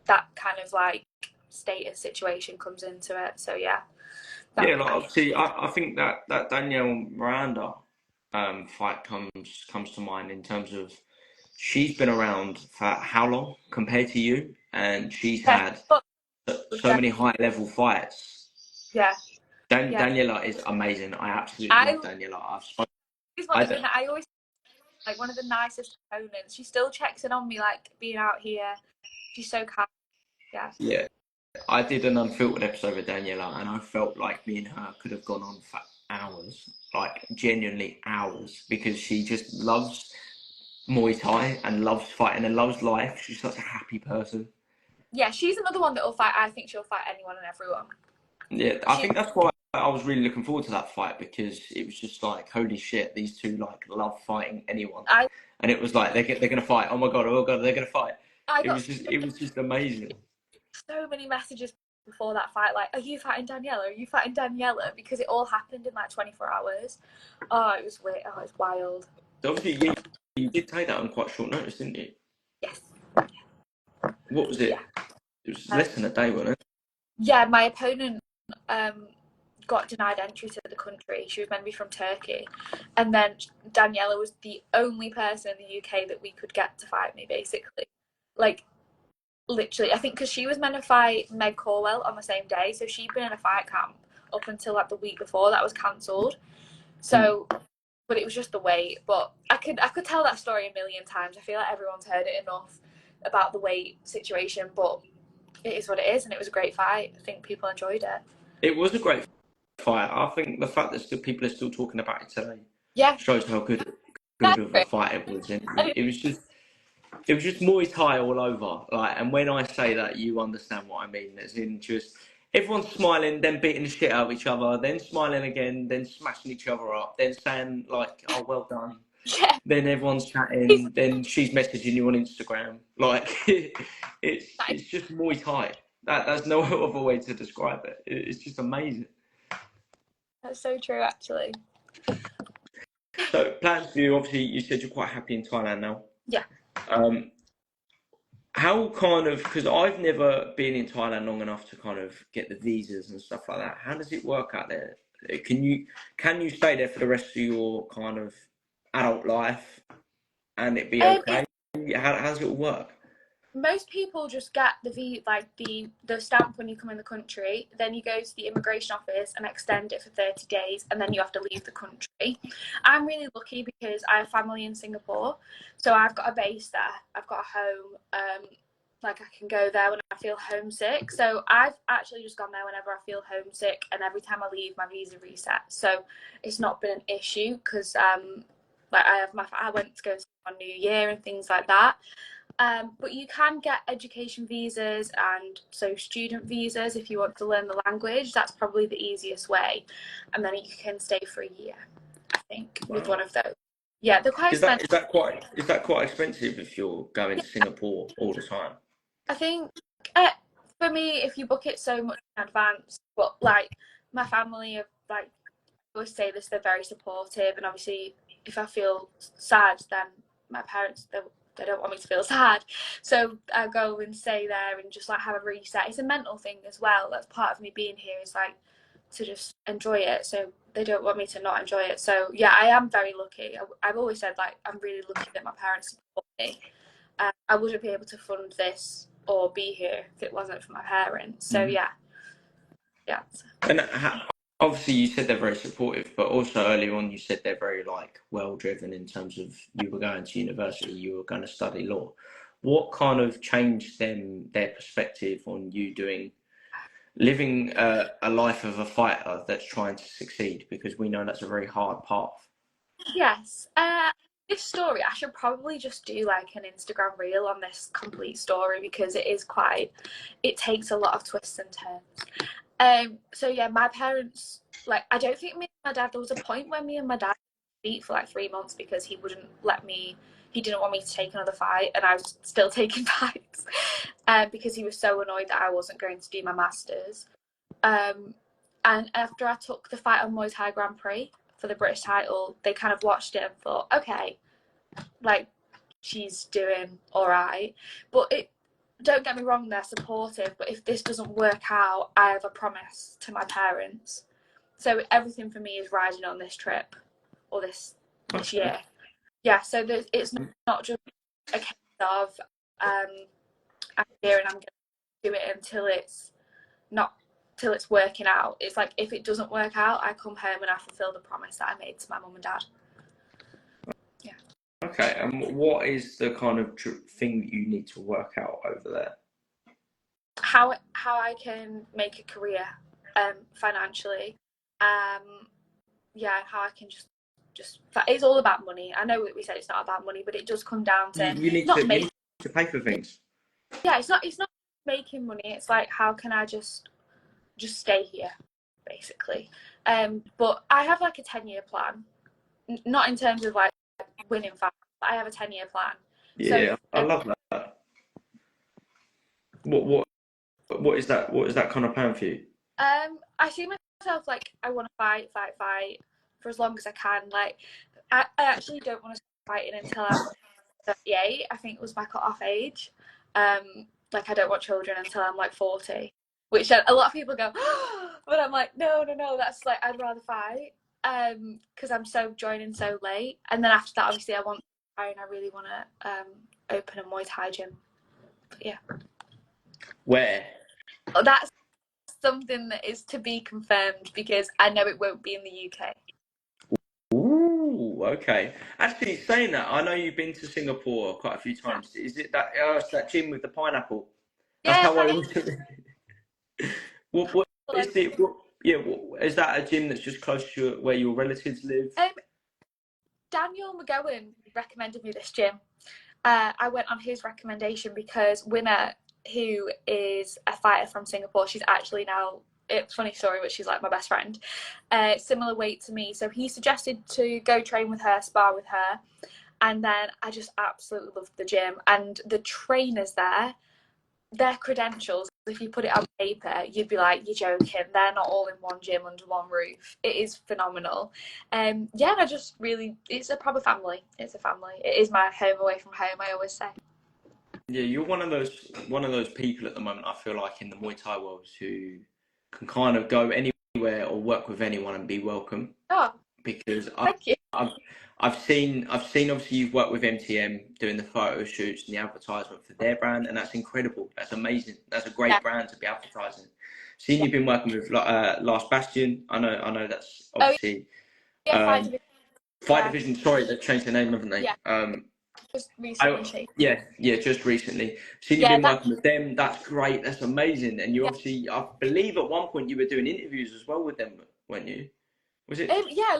that kind of like status situation comes into it. So yeah, Yeah, like obviously, I think that Danielle Miranda fight comes to mind in terms of, she's been around for how long compared to you, and she's yeah, had but, so many high level fights. yeah, yeah. Daniela is amazing. I absolutely I love Daniela. I've spoken. I always like one of the nicest opponents. She still checks in on me, like being out here. She's so kind. Yeah. Yeah, I did an unfiltered episode with Daniela, and I felt like me and her could have gone on for hours, like genuinely hours, because she just loves Muay Thai and loves fighting and loves life. She's such a happy person. Yeah, she's another one that will fight. I think she'll fight anyone and everyone. Yeah, I think that's why I was really looking forward to that fight, because it was just like, holy shit, these two like love fighting anyone, and it was like they're gonna fight. Oh my god, they're gonna fight. I It got was just amazing. so many messages before that fight, like, are you fighting Daniela? Are you fighting Daniela? Because it all happened in like 24 hours. Oh, it was weird. Oh, it's wild. So obviously, you did take that on quite short notice, didn't you? Yes. What was it? Yeah. It was less than a day, wasn't it? Yeah, my opponent got denied entry to the country. She was meant to be from Turkey, and then Daniela was the only person in the UK that we could get to fight me, basically. Like, literally, I think because she was meant to fight Meg Corwell on the same day, so she'd been in a fight camp up until like the week before that was cancelled. So, but it was just the weight. But I could tell that story a million times. I feel like everyone's heard it enough about the weight situation, but it is what it is, and it was a great fight. I think people enjoyed it. It was a great fight. I think the fact that people are still talking about it today, yeah, shows how good of a fight it was. And it was just Muay Thai all over. Like, and when I say that, you understand what I mean. As in, just everyone's smiling, then beating the shit out of each other, then smiling again, then smashing each other up, then saying like, "Oh, well done." Yeah. Then everyone's chatting. Then she's messaging you on Instagram. Like, it's just Muay Thai. That's no other way to describe it. It's just amazing. That's so true, actually. So plans for you, obviously, you said you're quite happy in Thailand now. Yeah. How kind of, because I've never been in Thailand long enough to kind of get the visas and stuff like that. How does it work out there? Can you stay there for the rest of your kind of adult life and it be okay? How does it all work? Most people just get the stamp when you come in the country, then you go to the immigration office and extend it for 30 days, and then you have to leave the country. I'm really lucky because I have family in Singapore, so I've got a base there. I've got a home. Like, I can go there when I feel homesick. So I've actually just gone there whenever I feel homesick, and every time I leave, my visa resets. So it's not been an issue because like I went to go on New Year and things like that. But you can get education visas and so student visas if you want to learn the language. That's probably the easiest way, and then you can stay for a year, I think, with one of those. Yeah, they're quite expensive. Is that quite expensive if you're going to Singapore all the time? I think for me, if you book it so much in advance, but like my family are like, I always say this, they're very supportive, and obviously if I feel sad, then my parents, they don't want me to feel sad. So I go and stay there and just like have a reset. It's a mental thing as well. That's part of me being here, is like to just enjoy it. So they don't want me to not enjoy it. So yeah, I am very lucky. I've always said like I'm really lucky that my parents support me. I wouldn't be able to fund this or be here if it wasn't for my parents. So yeah. And obviously you said they're very supportive, but also earlier on you said they're very like well driven in terms of you were going to university, you were going to study law. What kind of changed their perspective on you living a life of a fighter that's trying to succeed? Because we know that's a very hard path. Yes. This story, I should probably just do like an Instagram reel on this complete story, because it takes a lot of twists and turns. So yeah, my parents, like, I don't think me and my dad, there was a point when me and my dad beat for like 3 months because he wouldn't let me, he didn't want me to take another fight, and I was still taking fights, because he was so annoyed that I wasn't going to do my masters. And after I took the fight on Muay Thai Grand Prix for the British title, they kind of watched it and thought, okay, like, she's doing all right. But don't get me wrong, they're supportive, but if this doesn't work out, I have a promise to my parents. So everything for me is riding on this trip, or this year. Yeah, so it's not just a case of I'm here and I'm going to do it until it's working out. It's like, if it doesn't work out, I come home and I fulfill the promise that I made to my mum and dad. Yeah. Okay, and what is the kind of thing that you need to work out over there? How I can make a career financially. Yeah, how I can just it's all about money. I know we said it's not about money, but it does come down to you need to pay for things. Yeah, it's not making money. It's like, how can I just stay here, basically. But I have like a 10-year plan, not in terms of like winning fights, but I have a 10-year plan. Yeah, so, I love that. What is that? What is that kind of plan for you? I see myself like, I want to fight for as long as I can. Like, I actually don't want to start fighting until I'm 38. I think was my cut-off age. Like, I don't want children until I'm like 40, which a lot of people go, but I'm like, no, that's like, I'd rather fight, because I'm so joining so late. And then after that, obviously, I want to fight, and I really want to open a Muay Thai gym. But yeah. Where? That's something that is to be confirmed, because I know it won't be in the UK. Ooh, okay. Actually, saying that, I know you've been to Singapore quite a few times. Is it that? It's that gym with the pineapple. That's how I always do it. What is it? Is that a gym that's just close to where your relatives live? Daniel McGowan recommended me this gym. I went on his recommendation because Winner, who is a fighter from Singapore, she's actually now, it's a funny story, but she's like my best friend, similar weight to me. So he suggested to go train with her, spar with her. And then I just absolutely loved the gym. And the trainers there, their credentials, if you put it on paper, you'd be like, you're joking. They're not all in one gym under one roof. It is phenomenal. Yeah, I just really, it's a proper family. It's a family. It is my home away from home, I always say. Yeah, you're one of those people at the moment, I feel like, in the Muay Thai world who can kind of go anywhere or work with anyone and be welcome. Oh, because thank you. I've seen obviously you've worked with MTM doing the photo shoots and the advertisement for their brand, and that's incredible. That's amazing. That's a great brand to be advertising. Seen you've been working with Last Bastion. I know that's obviously Fight Division. Sorry, they've changed their name, haven't they? Yeah. Just recently. Just recently. Seen you've been working with them. That's great. That's amazing. And you obviously, I believe at one point you were doing interviews as well with them, weren't you? Was it? Yeah,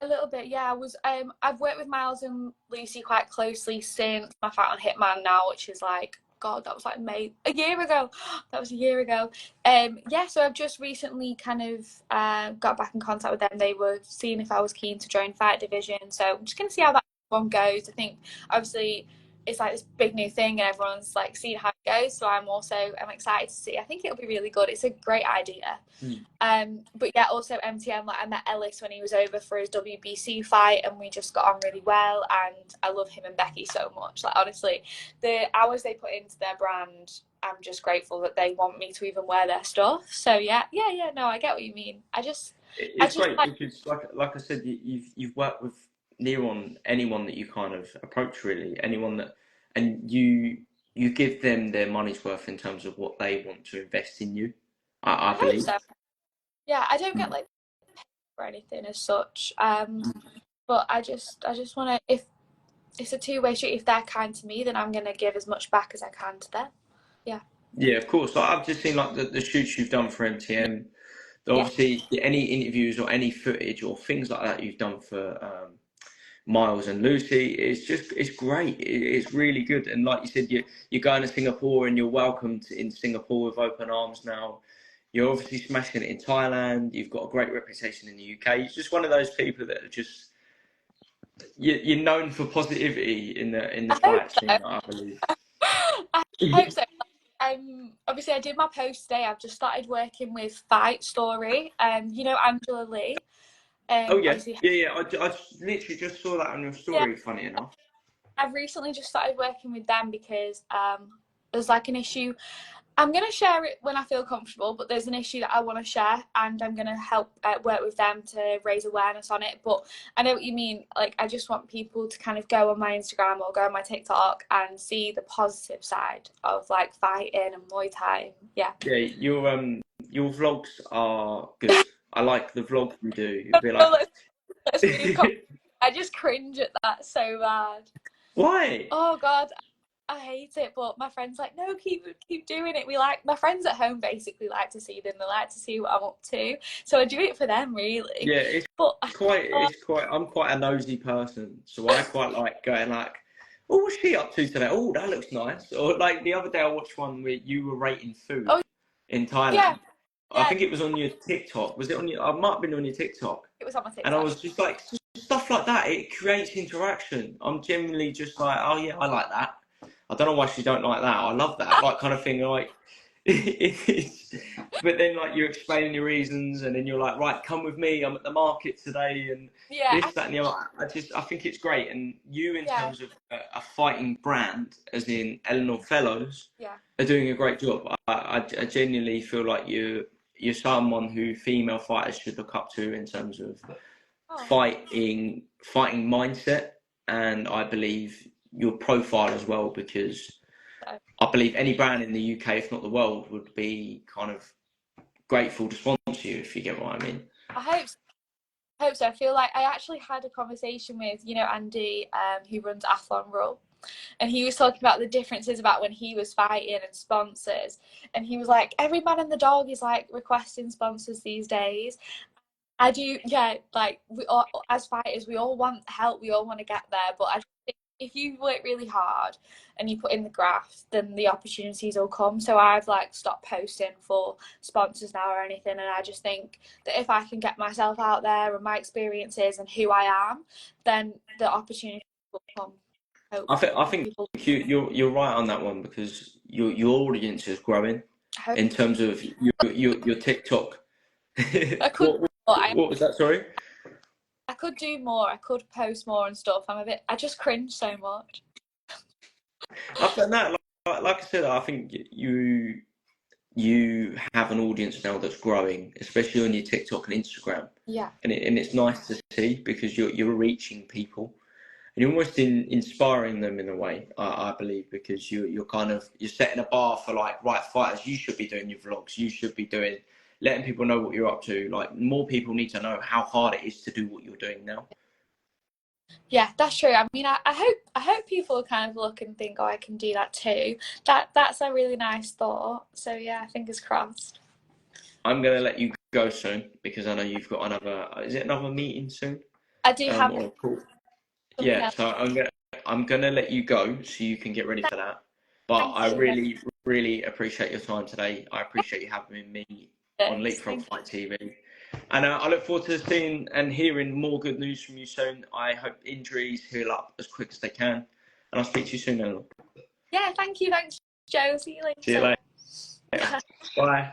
a little bit. Yeah, I was. I've worked with Miles and Lucy quite closely since my fight on Hitman now, which is like, God, that was like a year ago. That was a year ago. Yeah, so I've just recently kind of got back in contact with them. They were seeing if I was keen to join Fight Division, so I'm just gonna see how that one goes. I think obviously it's like this big new thing and everyone's like seeing how it goes. So I'm excited to see. I think it'll be really good. It's a great idea. But yeah, also MTM, like I met Ellis when he was over for his WBC fight and we just got on really well, and I love him and Becky so much. Like honestly, the hours they put into their brand, I'm just grateful that they want me to even wear their stuff. So yeah, no, I get what you mean. It's great because like I said, you've worked with near on anyone that you kind of approach, really, anyone that, and you give them their money's worth in terms of what they want to invest in you. I hope believe. so. Yeah, I don't get like or anything as such. But I just want to, if it's a two-way street, if they're kind to me, then I'm going to give as much back as I can to them. Yeah. Yeah, of course. Like, I've just seen like the shoots you've done for MTM. Obviously, any interviews or any footage or things like that you've done for Miles and Lucy, it's great. It's really good. And like you said, you're going to Singapore and you're welcomed in Singapore with open arms now. You're obviously smashing it in Thailand. You've got a great reputation in the UK. It's just one of those people that are just you're known for positivity in the fight scene, I believe. I hope so. Obviously I did my post today. I've just started working with Fight Story. You know Angela Lee. Oh yeah, yeah. I literally just saw that on your story. Yeah. Funny enough, I've recently just started working with them because there's like an issue. I'm going to share it when I feel comfortable, but there's an issue that I want to share, and I'm going to help work with them to raise awareness on it. But I know what you mean. Like, I just want people to kind of go on my Instagram or go on my TikTok and see the positive side of like fighting and Muay Thai. Yeah. Yeah, your vlogs are good. I like the vlogs you do. It'd be like... I just cringe at that so bad. Why? Oh God. I hate it, but my friends like, no, keep doing it. My friends at home basically like to see them. They like to see what I'm up to, so I do it for them, really. Yeah, it's quite. I'm quite a nosy person, so I quite like going like, oh, what's she up to today? Oh, that looks nice. Or like the other day, I watched one where you were rating food in Thailand. Yeah. I think it was on your TikTok. Was it on your? I might have been on your TikTok. It was on my TikTok. And I was just like, stuff like that. It creates interaction. I'm genuinely just like, oh yeah, I like that. I don't know why she don't like that. I love that, like kind of thing. Like, but then like you're explaining your reasons, and then you're like, right, come with me. I'm at the market today, and this, that, and the other. I think it's great. And you, in terms of a fighting brand, as in Eleanor Fellows, are doing a great job. I genuinely feel like you're someone who female fighters should look up to in terms of fighting mindset, and I believe your profile as well, because I believe any brand in the UK, if not the world, would be kind of grateful to sponsor you, if you get what I mean. I hope so. I feel like I actually had a conversation with, Andy, who runs Athlon Roll, and he was talking about the differences about when he was fighting and sponsors, and he was like, every man and the dog is like requesting sponsors these days. I do, like we all, as fighters, we all want help, we all want to get there, but I think if you work really hard and you put in the graft, then the opportunities will come. So I've like stopped posting for sponsors now or anything, and I just think that if I can get myself out there and my experiences and who I am, then the opportunities will come. I think you're right on that one, because your audience is growing in terms of your TikTok. I could. What was that? Sorry. I could do more. I could post more and stuff. I just cringe so much. I've done that. Like I said, I think you have an audience now that's growing, especially on your TikTok and Instagram. Yeah. And it's nice to see, because you're reaching people, and you're almost inspiring them in a way. I believe, because you're setting a bar for like, right, fighters, you should be doing your vlogs. You should be letting people know what you're up to. Like, more people need to know how hard it is to do what you're doing now. Yeah, that's true. I mean, I hope people kind of look and think, oh, I can do that too. That's a really nice thought. So yeah, fingers crossed. I'm gonna let you go soon, because I know you've got another meeting soon? I do have. Yeah, so I'm gonna let you go so you can get ready for that. But I really, really appreciate your time today. I appreciate you having me on Leapfrog Fight TV. And I look forward to seeing and hearing more good news from you soon. I hope injuries heal up as quick as they can. And I'll speak to you soon, Eleanor. Yeah, thank you. Thanks, Joe. See you later. See you later. Bye.